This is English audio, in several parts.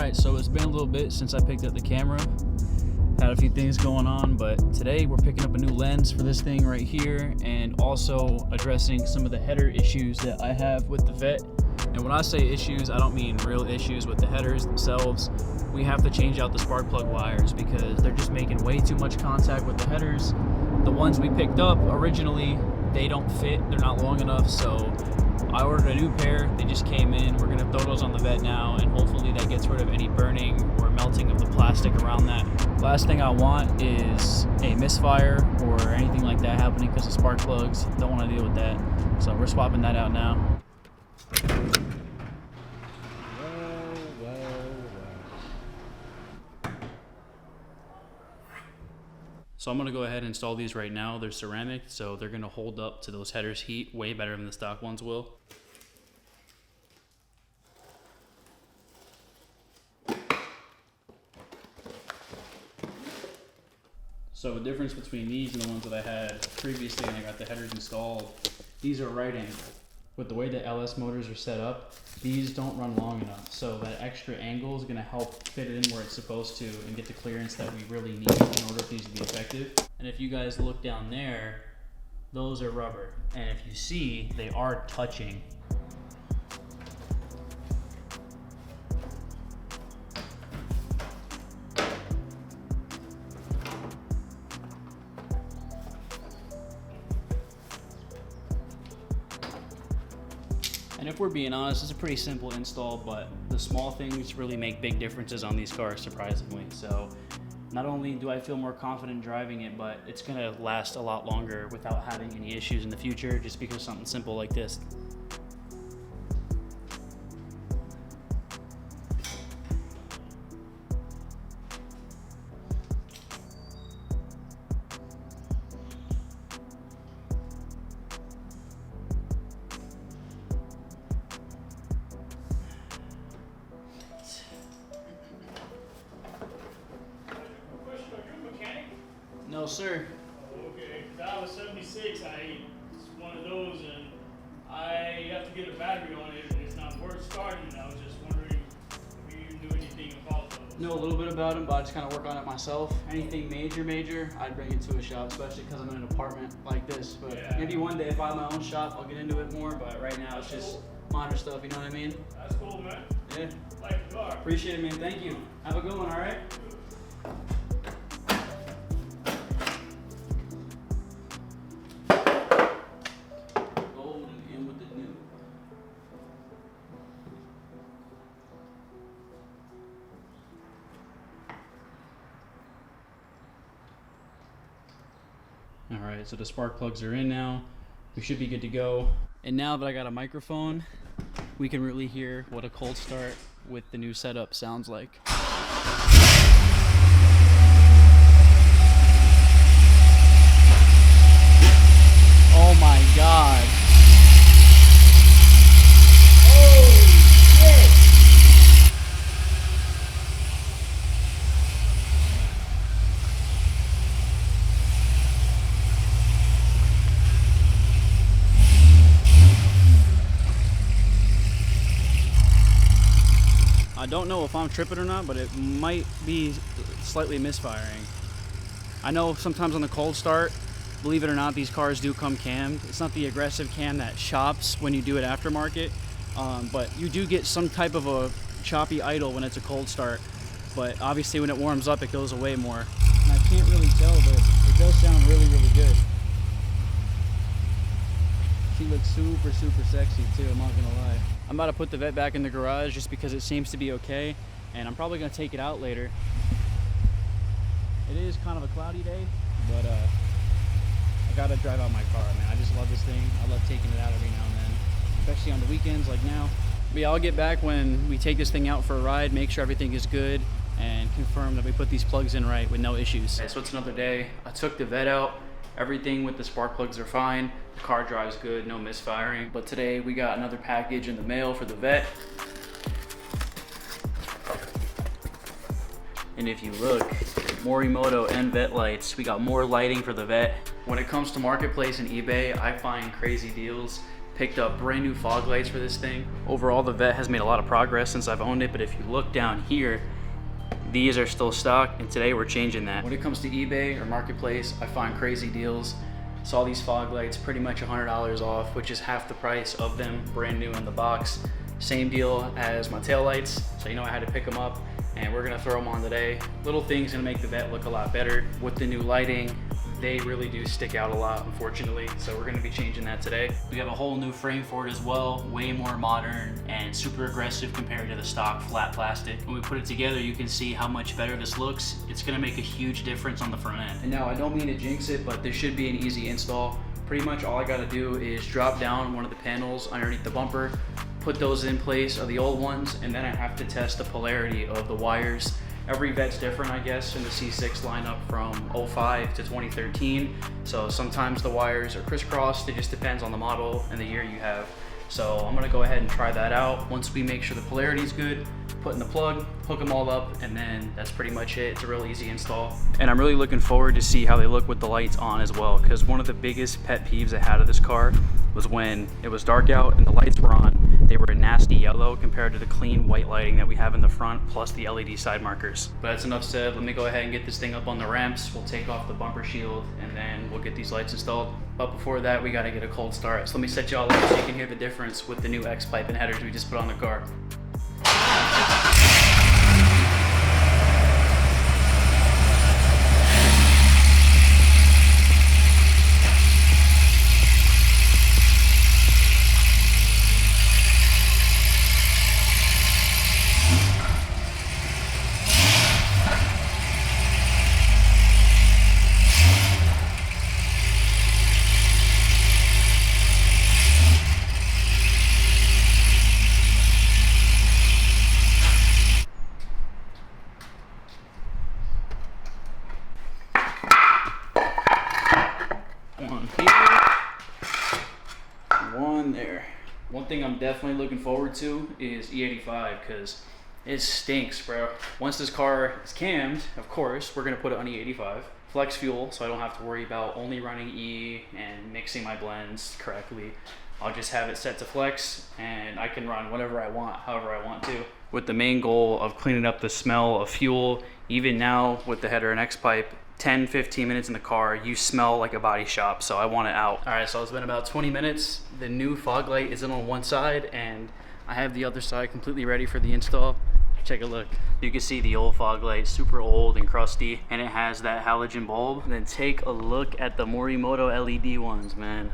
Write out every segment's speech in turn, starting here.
Alright, so it's been a little bit since I picked up the camera. Had a few things going on, but today we're picking up a new lens for this thing right here and also addressing some of the header issues that I have with the Vette. And when I say issues, I don't mean real issues with the headers themselves. We have to change out the spark plug wires because they're just making way too much contact with the headers. The ones we picked up originally, they don't fit, they're not long enough, so I ordered a new pair. They just came in. We're gonna throw those on the Vette now, and hopefully that gets rid of any burning or melting of the plastic around that. Last thing I want is a misfire or anything like that happening because of spark plugs. Don't want to deal with that. So we're swapping that out now. So I'm gonna go ahead and install these right now. They're ceramic, so they're gonna hold up to those headers' heat way better than the stock ones will. So the difference between these and the ones that I had previously when I got the headers installed, these are right angle. With the way the LS motors are set up, these don't run long enough. So that extra angle is gonna help fit it in where it's supposed to and get the clearance that we really need in order for these to be effective. And if you guys look down there, those are rubber. And if you see, they are touching. And if we're being honest, it's a pretty simple install, but the small things really make big differences on these cars, surprisingly. So not only do I feel more confident driving it, but it's gonna last a lot longer without having any issues in the future, just because something simple like this. No, sir. Okay, that was 76. It's one of those, and I have to get a battery on it, and it's not worth starting. I was just wondering if you knew anything about those. Know a little bit about them, but I just kind of work on it myself. Anything major, I'd bring it to a shop, especially because I'm in an apartment like this. But yeah, maybe one day if I have my own shop, I'll get into it more. But right now, it's just minor stuff. You know what I mean? That's cool, man. Yeah. Like the car. Appreciate it, man. Thank you. Have a good one. All right. Alright, so the spark plugs are in now. We should be good to go. And now that I got a microphone, we can really hear what a cold start with the new setup sounds like. Oh my god. I don't know if I'm tripping or not, but it might be slightly misfiring. I know sometimes on the cold start, believe it or not, these cars do come cammed. It's not the aggressive cam that chops when you do it aftermarket, but you do get some type of a choppy idle when it's a cold start. But obviously when it warms up, it goes away more. And I can't really tell, but it does sound really, really good. She looks super, super sexy too, I'm not gonna lie. I'm about to put the Vette back in the garage just because it seems to be okay, and I'm probably gonna take it out later. It is kind of a cloudy day, but I gotta drive out my car, man. I just love this thing. I love taking it out every now and then, especially on the weekends like now. But yeah, I'll get back when we take this thing out for a ride, make sure everything is good, and confirm that we put these plugs in right with no issues. Okay, so it's another day. I took the Vette out. Everything with the spark plugs are fine. The car drives good, no misfiring. But today we got another package in the mail for the Vette. And if you look, Morimoto and Vette lights. We got more lighting for the Vette. When it comes to Marketplace and eBay, I find crazy deals. Picked up brand new fog lights for this thing. Overall, the Vette has made a lot of progress since I've owned it, but if you look down here, these are still stock, and today we're changing that. When it comes to eBay or Marketplace, I find crazy deals. Saw these fog lights pretty much $100 off, which is half the price of them brand new in the box. Same deal as my tail lights, so you know I had to pick them up, and we're gonna throw them on today. Little things gonna make the Vette look a lot better. With the new lighting, they really do stick out a lot, unfortunately, so we're gonna be changing that today. We have a whole new frame for it as well, way more modern and super aggressive compared to the stock flat plastic. When we put it together, you can see how much better this looks. It's gonna make a huge difference on the front end. And now, I don't mean to jinx it, but this should be an easy install. Pretty much all I gotta do is drop down one of the panels underneath the bumper, put those in place of the old ones, and then I have to test the polarity of the wires. Every Vette's different, I guess, in the C6 lineup from 05 to 2013. So sometimes the wires are crisscrossed. It just depends on the model and the year you have. So I'm gonna go ahead and try that out. Once we make sure the polarity is good, put in the plug, hook them all up, and then that's pretty much it. It's a real easy install. And I'm really looking forward to see how they look with the lights on as well, because one of the biggest pet peeves I had of this car was when it was dark out and the lights were on, they were a nasty yellow compared to the clean white lighting that we have in the front, plus the LED side markers. But that's enough said. Let me go ahead and get this thing up on the ramps. We'll take off the bumper shield, and then we'll get these lights installed. But before that, we gotta get a cold start. So let me set y'all up so you can hear the difference with the new X-pipe and headers we just put on the car. There. One thing I'm definitely looking forward to is E85, because it stinks, bro. Once this car is cammed, of course, we're gonna put it on E85. Flex fuel, so I don't have to worry about only running E and mixing my blends correctly. I'll just have it set to flex, and I can run whatever I want, however I want to. With the main goal of cleaning up the smell of fuel. Even now with the header and X-pipe, 10-15 minutes in the car, you smell like a body shop, so I want it out. All right, so it's been about 20 minutes. The new fog light is in on one side, and I have the other side completely ready for the install. Check a look. You can see the old fog light, super old and crusty, and it has that halogen bulb. And then take a look at the Morimoto LED ones, man.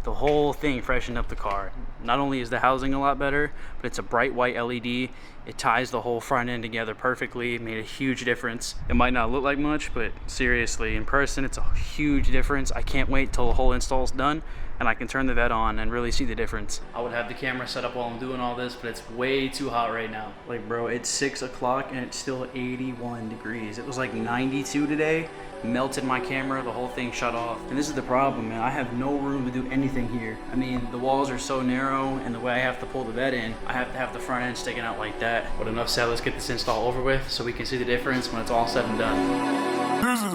The whole thing freshened up the car. Not only is the housing a lot better, but it's a bright white LED. It ties the whole front end together perfectly. It made a huge difference. It might not look like much, but seriously, in person, it's a huge difference. I can't wait till the whole install's done and I can turn the Vette on and really see the difference. I would have the camera set up while I'm doing all this, but it's way too hot right now. Like, bro, it's 6 o'clock and it's still 81 degrees. It was like 92 today. Melted my camera, the whole thing shut off. And this is the problem, man. I have no room to do anything here. I mean, the walls are so narrow, and the way I have to pull the Vette in, I have to have the front end sticking out like that. But enough said, let's get this install over with so we can see the difference when it's all said and done. This is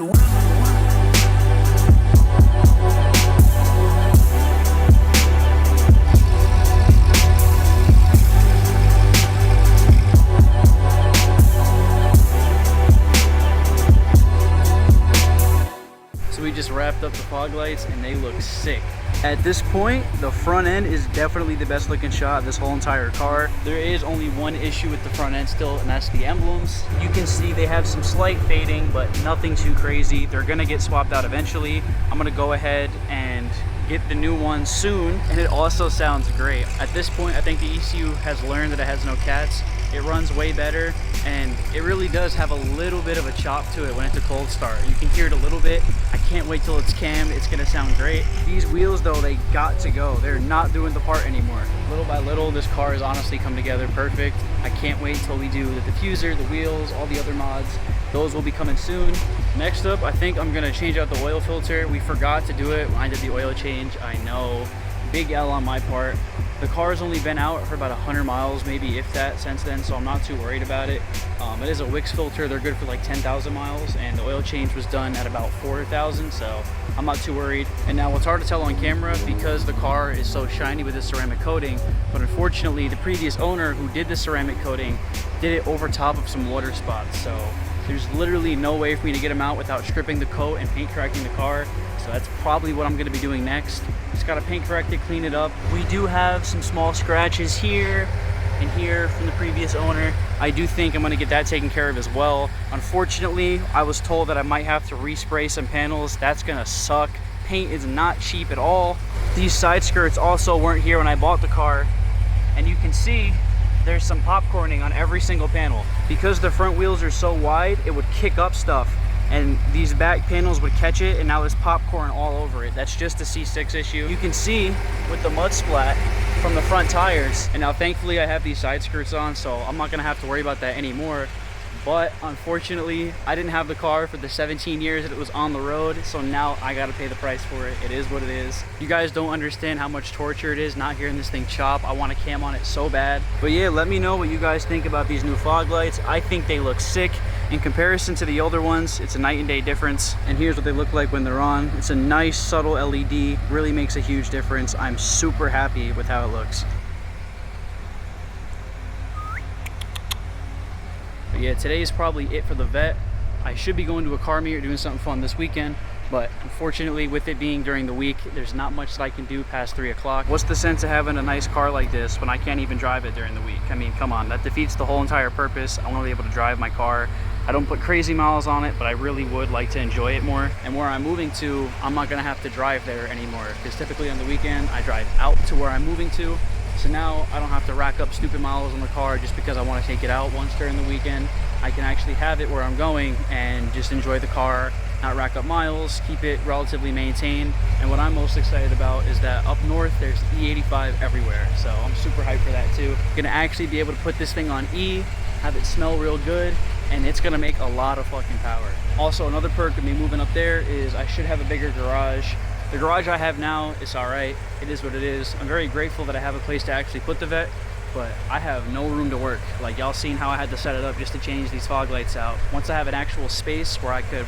we just wrapped up the fog lights and they look sick. At this point, the front end is definitely the best looking shot of this whole entire car. There is only one issue with the front end still, and that's the emblems. You can see they have some slight fading, but nothing too crazy. They're gonna get swapped out eventually. I'm gonna go ahead and get the new one soon, and it also sounds great. At this point, I think the ECU has learned that it has no cats. It runs way better, and it really does have a little bit of a chop to it when it's a cold start. You can hear it a little bit. I can't wait till it's cammed. It's gonna sound great. These wheels though, they got to go. They're not doing the part anymore. Little by little, this car has honestly come together perfect. I can't wait till we do the diffuser, the wheels, all the other mods. Those will be coming soon. Next up, I think I'm gonna change out the oil filter. We forgot to do it when I did the oil change. I know, big L on my part. The car's only been out for about 100 miles, maybe if that, since then, so I'm not too worried about it. It is a Wix filter. They're good for like 10,000 miles, and the oil change was done at about 4,000, so I'm not too worried. And now it's hard to tell on camera because the car is so shiny with this ceramic coating, but unfortunately the previous owner who did the ceramic coating did it over top of some water spots, so there's literally no way for me to get them out without stripping the coat and paint correcting the car. So that's probably what I'm gonna be doing next. Just gotta paint correct it, clean it up. We do have some small scratches here and here from the previous owner. I do think I'm gonna get that taken care of as well. Unfortunately, I was told that I might have to respray some panels. That's gonna suck. Paint is not cheap at all. These side skirts also weren't here when I bought the car, and you can see there's some popcorning on every single panel. Because the front wheels are so wide, it would kick up stuff, and these back panels would catch it, and now there's popcorn all over it. That's just a C6 issue. You can see with the mud splat from the front tires, and now thankfully I have these side skirts on, so I'm not gonna have to worry about that anymore. But unfortunately, I didn't have the car for the 17 years that it was on the road, so now I gotta pay the price for it. It is what it is. You guys don't understand how much torture it is not hearing this thing chop. I want a cam on it so bad. But yeah, let me know what you guys think about these new fog lights. I think they look sick. In comparison to the older ones, it's a night and day difference. And here's what they look like when they're on. It's a nice, subtle LED, really makes a huge difference. I'm super happy with how it looks. But yeah, today is probably it for the vet. I should be going to a car meet or doing something fun this weekend, but unfortunately with it being during the week, there's not much that I can do past 3 o'clock. What's the sense of having a nice car like this when I can't even drive it during the week? I mean, come on, that defeats the whole entire purpose. I want to be able to drive my car. I don't put crazy miles on it, but I really would like to enjoy it more. And where I'm moving to, I'm not gonna have to drive there anymore, because typically on the weekend, I drive out to where I'm moving to. So now I don't have to rack up stupid miles on the car just because I want to take it out once during the weekend. I can actually have it where I'm going and just enjoy the car, not rack up miles, keep it relatively maintained. And what I'm most excited about is that up north there's E85 everywhere, so I'm super hyped for that too. Gonna actually be able to put this thing on E, have it smell real good, and it's gonna make a lot of fucking power. Also, another perk of me moving up there is I should have a bigger garage. The garage I have now is all right. It is what it is. I'm very grateful that I have a place to actually put the vet, but I have no room to work. Like, y'all seen how I had to set it up just to change these fog lights out. Once I have an actual space where I could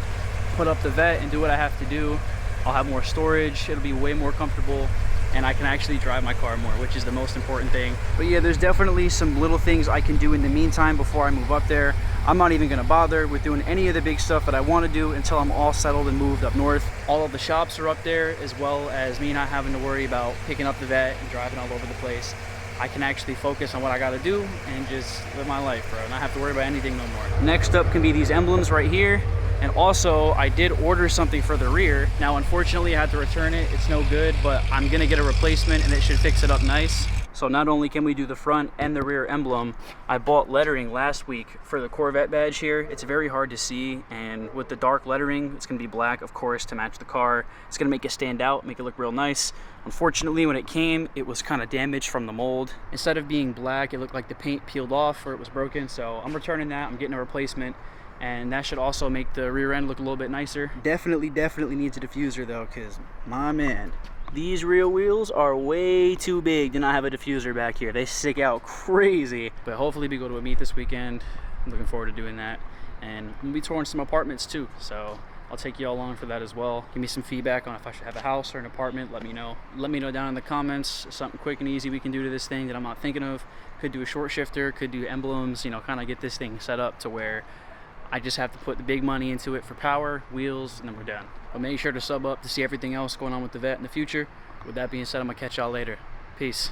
put up the vet and do what I have to do, I'll have more storage, it'll be way more comfortable, and I can actually drive my car more, which is the most important thing. But yeah, there's definitely some little things I can do in the meantime before I move up there. I'm not even gonna bother with doing any of the big stuff that I wanna do until I'm all settled and moved up north. All of the shops are up there, as well as me not having to worry about picking up the vet and driving all over the place. I can actually focus on what I gotta do and just live my life, bro, and not have to worry about anything no more. Next up can be these emblems right here. And also, I did order something for the rear. Now, unfortunately, I had to return it. It's no good, but I'm gonna get a replacement and it should fix it up nice. So not only can we do the front and the rear emblem, I bought lettering last week for the Corvette badge here. It's very hard to see, and with the dark lettering, it's gonna be black, of course, to match the car. It's gonna make it stand out, make it look real nice. Unfortunately, when it came, it was kind of damaged from the mold. Instead of being black, it looked like the paint peeled off or it was broken. So I'm returning that, I'm getting a replacement. And that should also make the rear end look a little bit nicer. Definitely needs a diffuser though, because my man, these rear wheels are way too big to not have a diffuser back here. They stick out crazy. But hopefully we go to a meet this weekend. I'm looking forward to doing that. And I'm gonna be touring some apartments too, so I'll take you all along for that as well. Give me some feedback on if I should have a house or an apartment. Let me know. Let me know down in the comments something quick and easy we can do to this thing that I'm not thinking of. Could do a short shifter, could do emblems, you know, kind of get this thing set up to where I just have to put the big money into it for power, wheels, and then we're done. But make sure to sub up to see everything else going on with the vet in the future. With that being said, I'm gonna catch y'all later. Peace.